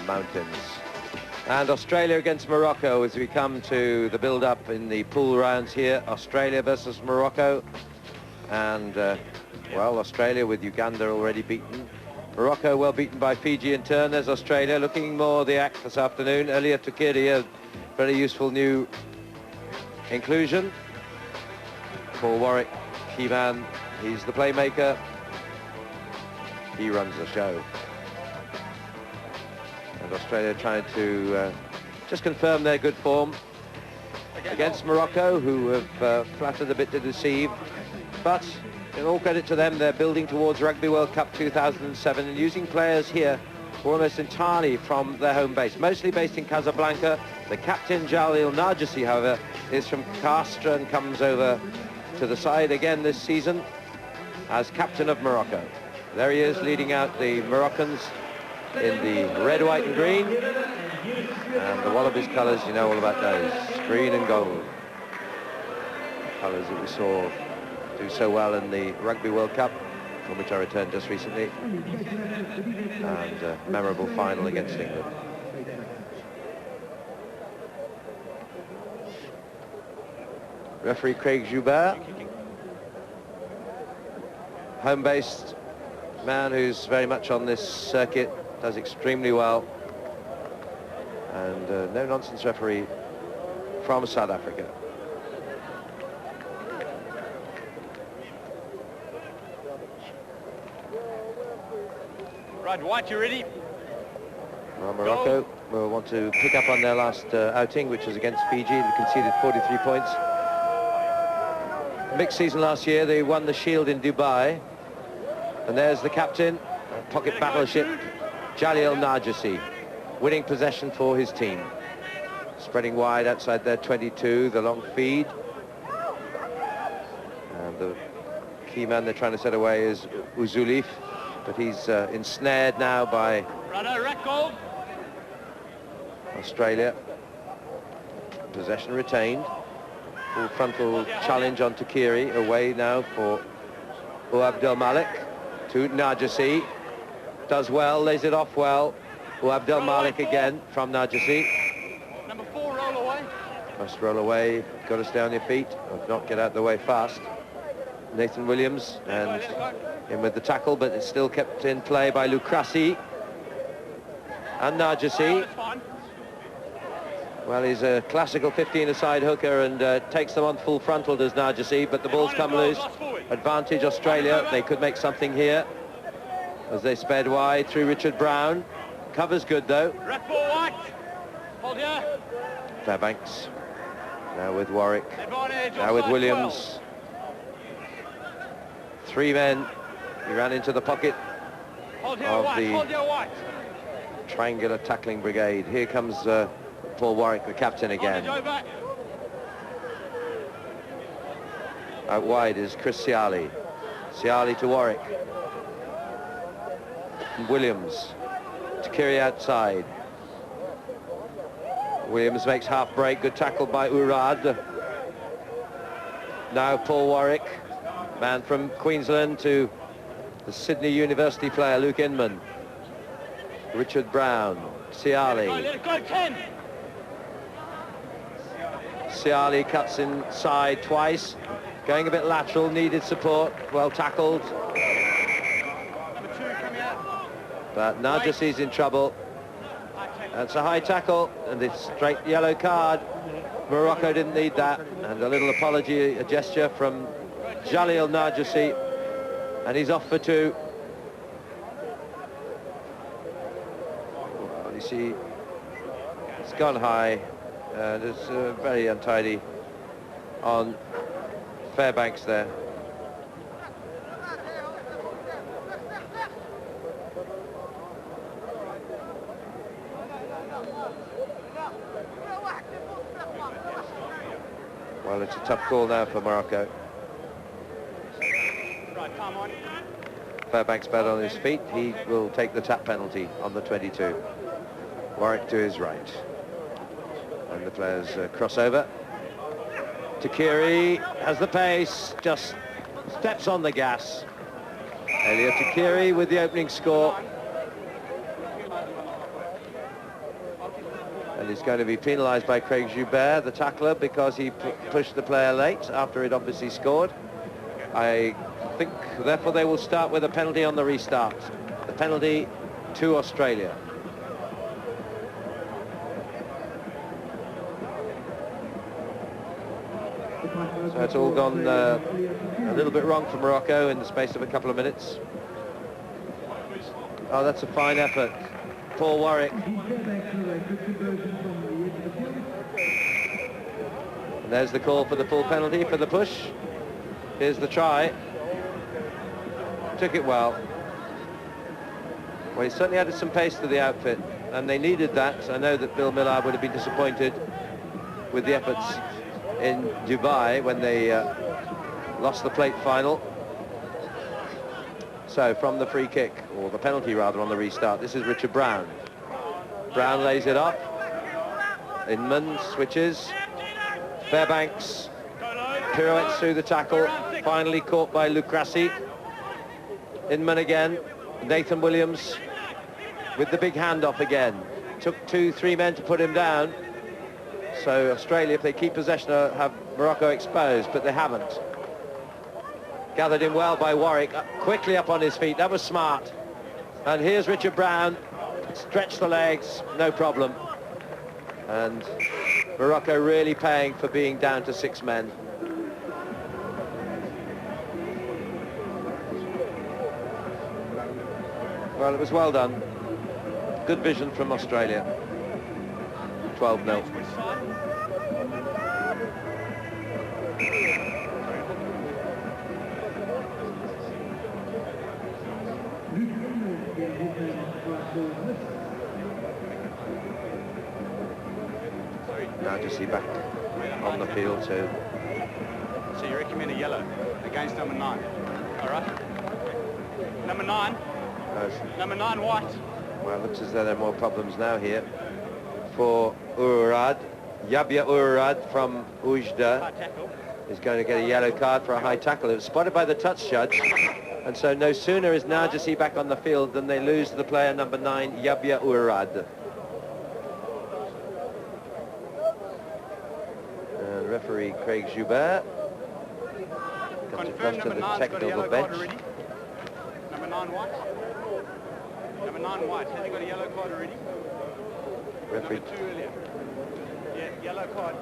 Mountains. And Australia against Morocco as we come to the build-up in the pool rounds here. Australia versus Morocco. And, well, Australia with Uganda already beaten. Morocco well beaten by Fiji in turn. There's Australia looking more the act this afternoon. Earlier Tukiri, a very useful new inclusion. Paul Warwick, key man, he's the playmaker. He runs the show. And Australia trying to just confirm their good form against Morocco, who have flattered a bit to deceive. But in all credit to them, they're building towards Rugby World Cup 2007 and using players here almost entirely from their home base, mostly based in Casablanca. The captain, JALIL NARJISSI, however, is from Castres and comes over to the side again this season as captain of Morocco. There he is, leading out the Moroccans in the red, white and green. And the Wallabies colours, you know all about those, green and gold. Colours that we saw do so well in the Rugby World Cup, from which I returned just recently. And a memorable final against England. Referee Craig Joubert, home-based man who's very much on this circuit, does extremely well, and no-nonsense referee from South Africa. Right, White, you ready? Well, Morocco will want to pick up on their last outing, which was against Fiji. They conceded 43 points. Mixed season last year, they won the Shield in Dubai. And there's the captain, pocket battleship, JALIL NARJISSI, winning possession for his team. Spreading wide outside their 22, the long feed. And the key man they're trying to set away is OUZOULIF, but he's ensnared now by Australia. Possession retained. Full frontal challenge on Tukiri, away now for OUABDELMALIK to NARJISSI. Does well, lays it off well. OUABDELMALIK again from NARJISSI. Number 4, roll away. Must roll away, got to stay on your feet, or not get out of the way fast. Nathan Williams, and in with the tackle, but it's still kept in play by LOUKRASSI. And NARJISSI. Well, he's a classical 15-a-side hooker and takes them on full frontal, does NARJISSI, but the ball's come loose. Advantage Australia. They could make something here as they sped wide through Richard Brown. Covers good, though. Fairbanks. Now with Warwick. Now with Williams. 3 men. He ran into the pocket of the triangular tackling brigade. Here comes Paul Warwick, the captain again. Out wide is Chris Siali. Siali to Warwick. And Williams. Tukiri outside. Williams makes half break. Good tackle by OUARAD. Now Paul Warwick. Man from Queensland to the Sydney University player Luke Inman. Richard Brown. Siali. Siali cuts inside twice, going a bit lateral, needed support, well tackled. But NARJISSI's in trouble. That's a high tackle and a straight yellow card. Morocco didn't need that. And a little apology, a gesture from JALIL NARJISSI, and he's off for 2. Well, you see, it's gone high. It's very untidy on Fairbanks there. Well, it's a tough call now for Morocco. Fairbanks back on his feet. He will take the tap penalty on the 22. Warwick to his right. And the players cross over. Tukiri has the pace, just steps on the gas. Elliot Tukiri with the opening score. And he's going to be penalised by Craig Joubert, the tackler, because he pushed the player late after it obviously scored. I think, therefore, they will start with a penalty on the restart. The penalty to Australia. So it's all gone a little bit wrong for Morocco in the space of a couple of minutes. Oh, that's a fine effort. Paul Warwick. And there's the call for the full penalty for the push. Here's the try. Took it well. Well, he certainly added some pace to the outfit, and they needed that. I know that Bill Millard would have been disappointed with the efforts in Dubai when they lost the plate final. So from the free kick, or the penalty rather, on the restart, this is Richard Brown. Brown lays it off. Inman switches. Fairbanks pirouettes through the tackle, finally caught by LOUKRASSI. Inman again. Nathan Williams with the big handoff again. Took 2-3 men to put him down. So Australia, if they keep possession, have Morocco exposed, but they haven't. Gathered in well by Warwick, quickly up on his feet. That was smart. And here's Richard Brown. Stretch the legs, no problem. And Morocco really paying for being down to 6 men. Well, it was well done. Good vision from Australia. 12-0. NARJISSI back on the field too. So you recommend a yellow against number 9? All right. Number 9. Number 9 white. Well, it looks as though there are more problems now here for OUARAD. YAHYA OUARAD from OUZOULIF is going to get a yellow card for a high tackle. It was spotted by the touch judge, and so no sooner is NARJISSI back on the field than they lose the player number 9, YAHYA OUARAD. And referee Craig Joubert comes across to the technical bench. Number 9 white. Number 9 white. Has he got a yellow card already? Referee. Number 2 earlier. Yeah, yellow card.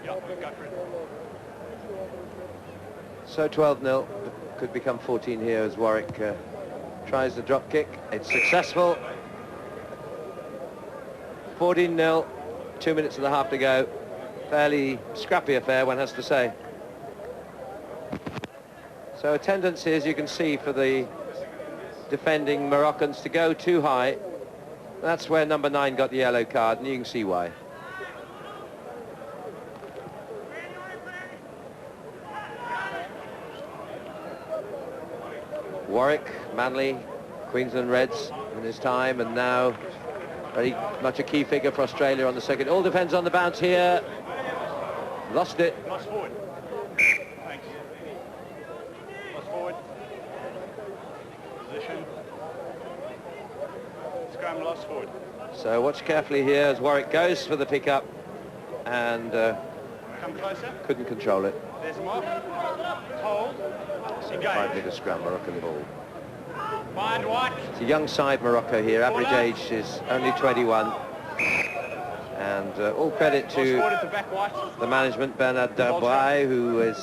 Yeah, go for it. So 12-0. Could become 14 here as Warwick tries the drop kick. It's successful. 14-0, 2 minutes and a half to go. Fairly scrappy affair, one has to say. So a tendency, as you can see, for the defending Moroccans to go too high. That's where number 9 got the yellow card, and you can see why. Warwick, Manly, Queensland Reds in his time, and now very much a key figure for Australia on the second. All depends on the bounce here. Lost it. Lost forward. Thanks. Lost forward. Position. Scrum lost forward. So watch carefully here as Warwick goes for the pickup and Come closer. couldn't control it. There's Mark. Hold. Engage. 5-metre scrum, Moroccan ball. Find white. It's a young side, Morocco here. Average age is only 21. And all credit to the management, Bernard Delbreilles, who is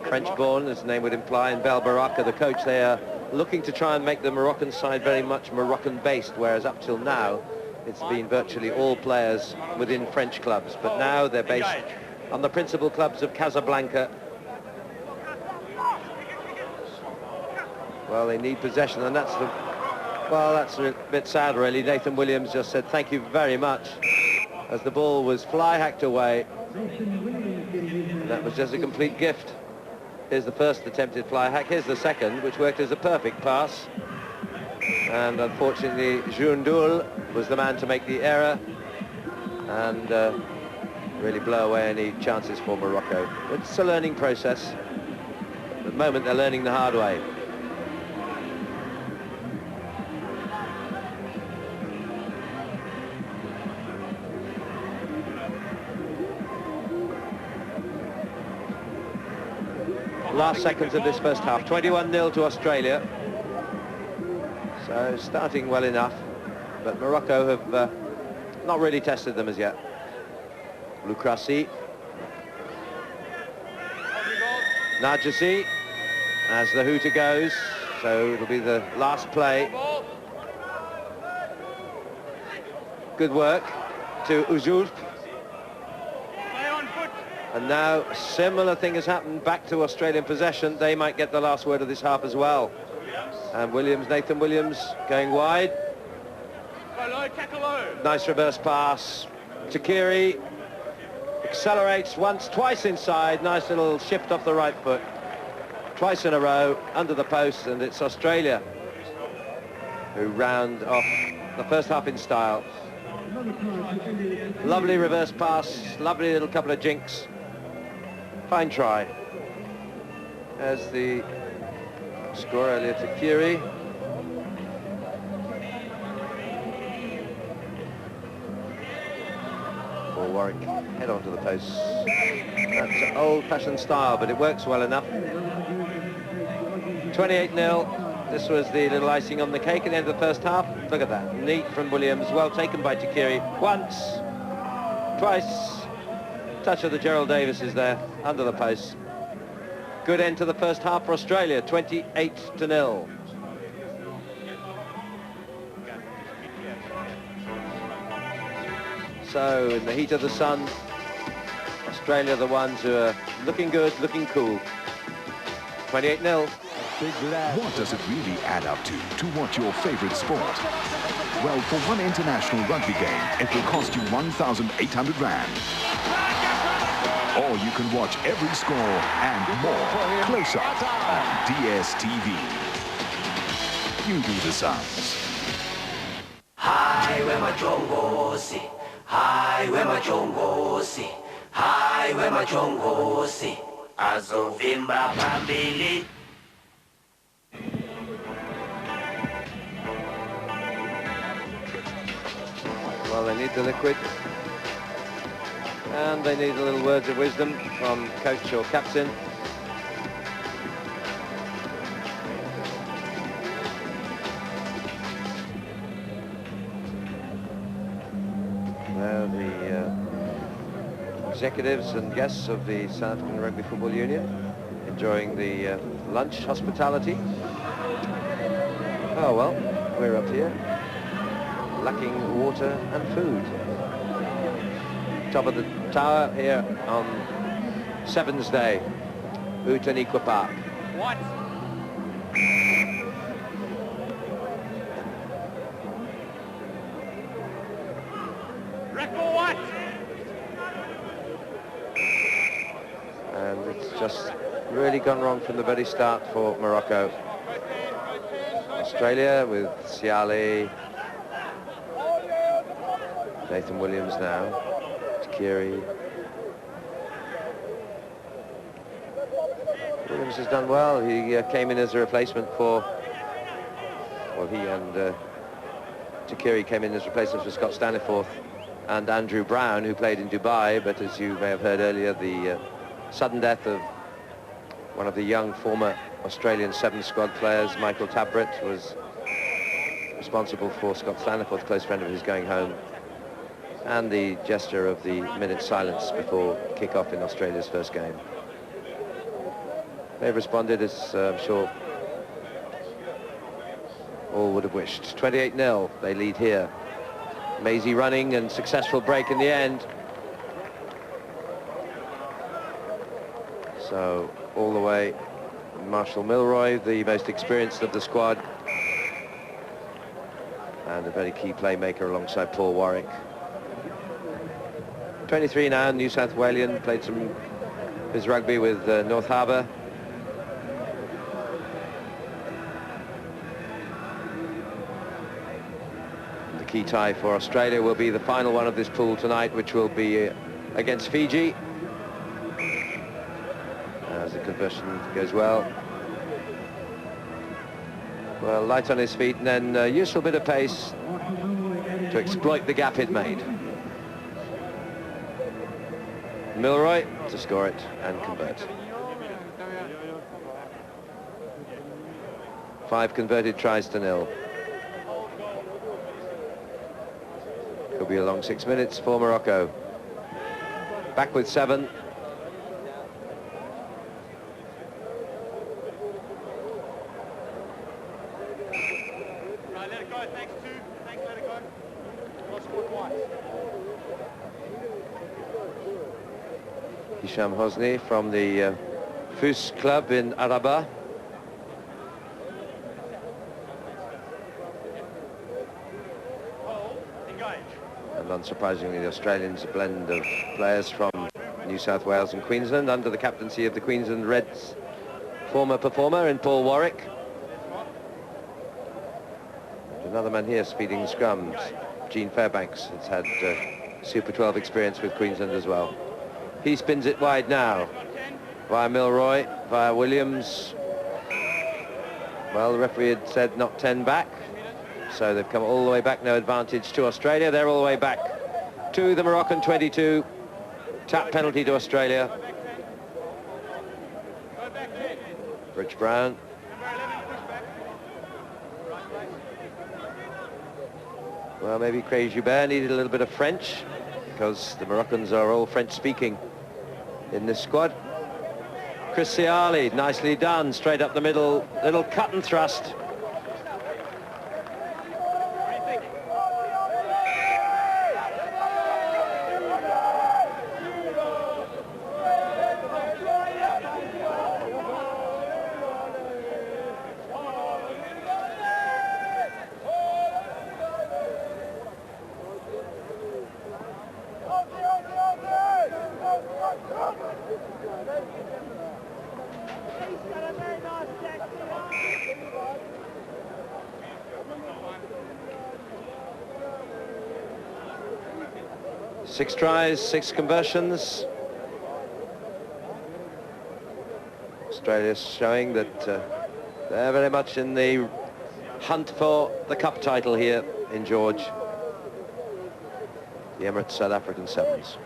French-born, as the name would imply, and BELBARAKA, the coach. They are looking to try and make the Moroccan side very much Moroccan-based, whereas up till now, it's been virtually all players within French clubs. But now they're based on the principal clubs of Casablanca. Well, they need possession, and that's a bit sad, really. Nathan Williams just said thank you very much as the ball was fly-hacked away. That was just a complete gift. Here's the first attempted fly-hack. Here's the second, which worked as a perfect pass. And unfortunately, JOUNDOUL was the man to make the error. And really blow away any chances for Morocco. It's a learning process. At the moment, they're learning the hard way. Last seconds of this first half, 21-0 to Australia. So starting well enough, but Morocco have not really tested them as yet. LOUKRASSI. NARJISSI as the hooter goes, so it'll be the last play. Good work to OUZOULIF. And now a similar thing has happened back to Australian possession. They might get the last word of this half as well. And Williams, Nathan Williams going wide. Nice reverse pass. Takiri accelerates once, twice inside. Nice little shift off the right foot. Twice in a row under the post, and it's Australia who round off the first half in style. Lovely reverse pass, lovely little couple of jinks. Fine try. As the score earlier to Takiri. For Warwick, head onto the post. That's old-fashioned style, but it works well enough. 28-0. This was the little icing on the cake at the end of the first half. Look at that. Neat from Williams. Well taken by Takiri. Once. Twice. Touch of the Gerald Davises there. Under the post. Good end to the first half for Australia. 28-0. So, in the heat of the sun, Australia are the ones who are looking good, looking cool. 28-0. What does it really add up to watch your favorite sport? Well, for one international rugby game, it will cost you 1,800 Rand. Or you can watch every score and more close up on DSTV. You do the sums. Hi, where my jongosi. Hi, where my jongosi. Hi, where my jongosi. Azovimba pambili. Well, they need the liquid, and they need a little words of wisdom from coach or captain. Now the executives and guests of the South African Rugby Football Union enjoying the lunch hospitality. Oh well, we're up here, lacking water and food. Top of the tower here on 7's Day, Outeniqua Park. What? Record what? And it's just really gone wrong from the very start for Morocco. Australia with Siali. Nathan Williams now. Takiri. Williams has done well. He came in as a replacement for... Well, he and Takiri came in as replacements for Scott Staniforth and Andrew Brown, who played in Dubai. But as you may have heard earlier, the sudden death of one of the young former Australian 7 squad players, Michael Tabritt, was responsible for Scott Staniforth, a close friend of his, going home, and the gesture of the minute silence before kick-off in Australia's first game. They've responded as I'm sure all would have wished. 28-0, they lead here. Mazy running and successful break in the end. So all the way, Marshall Milroy, the most experienced of the squad, and a very key playmaker alongside Paul Warwick. 23 now, New South Walian, played some of his rugby with North Harbour. The key tie for Australia will be the final one of this pool tonight, which will be against Fiji. As the conversion goes well. Well, light on his feet, and then a useful bit of pace to exploit the gap it made. Milroy to score it and convert. 5 converted tries to 0. Could be a long 6 minutes for Morocco. Back with 7. Right, let it go. Thanks, 2. Thanks, let it go. Not scored twice. Hicham Hosni from the FUS club in Araba. And unsurprisingly, the Australians, a blend of players from New South Wales and Queensland under the captaincy of the Queensland Reds former performer in Paul Warwick. Another man here speeding scrums. Gene Fairbanks has had Super 12 experience with Queensland as well. He spins it wide now via Milroy, via Williams. Well, the referee had said not 10 back, so they've come all the way back, no advantage to Australia. They're all the way back to the Moroccan 22. Tap penalty to Australia. Rich Brown. Well, maybe Craig Joubert needed a little bit of French, because the Moroccans are all French-speaking in this squad. Chris Siali, nicely done, straight up the middle, little cut and thrust. Six tries, 6 conversions. Australia showing that they're very much in the hunt for the cup title here in George. The Emirates South African Sevens.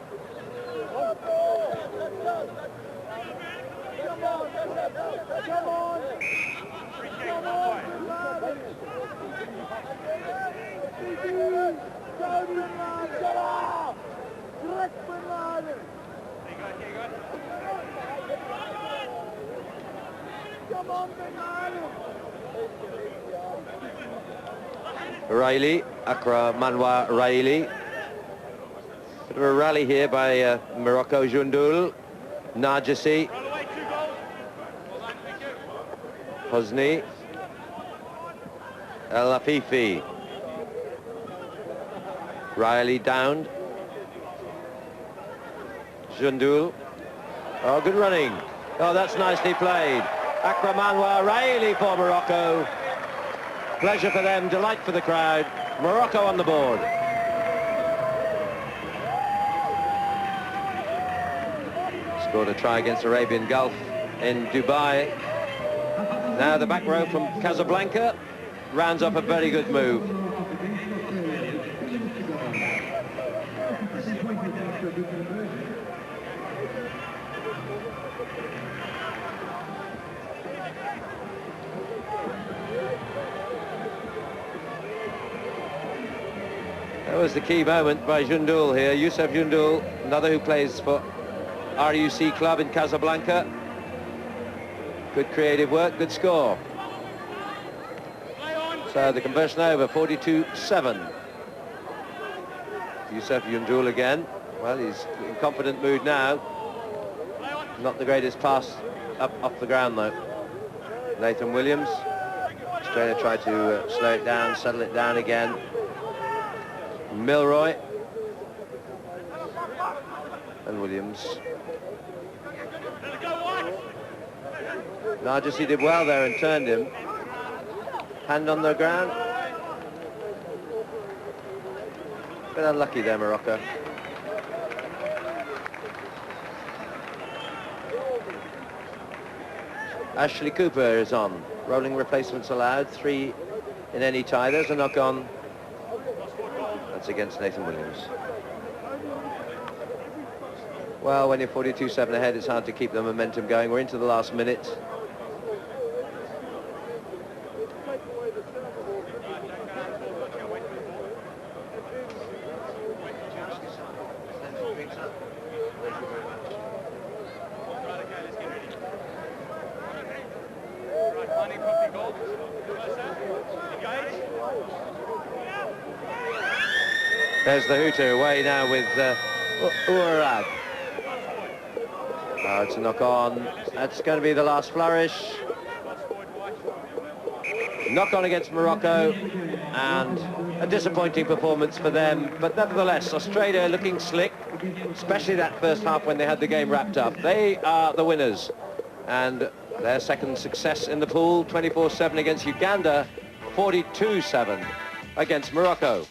RHAILI, ANWAR. Bit of a rally here by Morocco. JOUNDOUL, NARJISSI, HOUSNI, AFIFFI. RHAILI downed. JOUNDOUL. Oh, good running. Oh, that's nicely played. AKRAM ANWAR, RHAILI for Morocco. Pleasure for them, delight for the crowd. Morocco on the board. Scored a try against Arabian Gulf in Dubai. Now the back row from Casablanca rounds up a very good move. That was the key moment by JOUNDOUL here. YOUSSEF JOUNDOUL, another who plays for RUC club in Casablanca. Good creative work, good score. So the conversion over, 42-7. YOUSSEF JOUNDOUL again. Well, he's in confident mood now. Not the greatest pass up off the ground though. Nathan Williams. Australia tried to slow it down, settle it down again. Milroy and Williams. Narjissi did well there and turned him. Hand on the ground. Bit unlucky there, Morocco. Ashley Cooper is on. Rolling replacements allowed, 3 in any tie. There's a knock on. That's against Nathan Williams. Well, when you're 42-7 ahead, it's hard to keep the momentum going. We're into the last minute. There's the hooter away now with OUARAD. It's a knock on. That's going to be the last flourish. Knock on against Morocco, and a disappointing performance for them. But nevertheless, Australia looking slick, especially that first half when they had the game wrapped up. They are the winners, and their second success in the pool, 24-7 against Uganda, 42-7 against Morocco.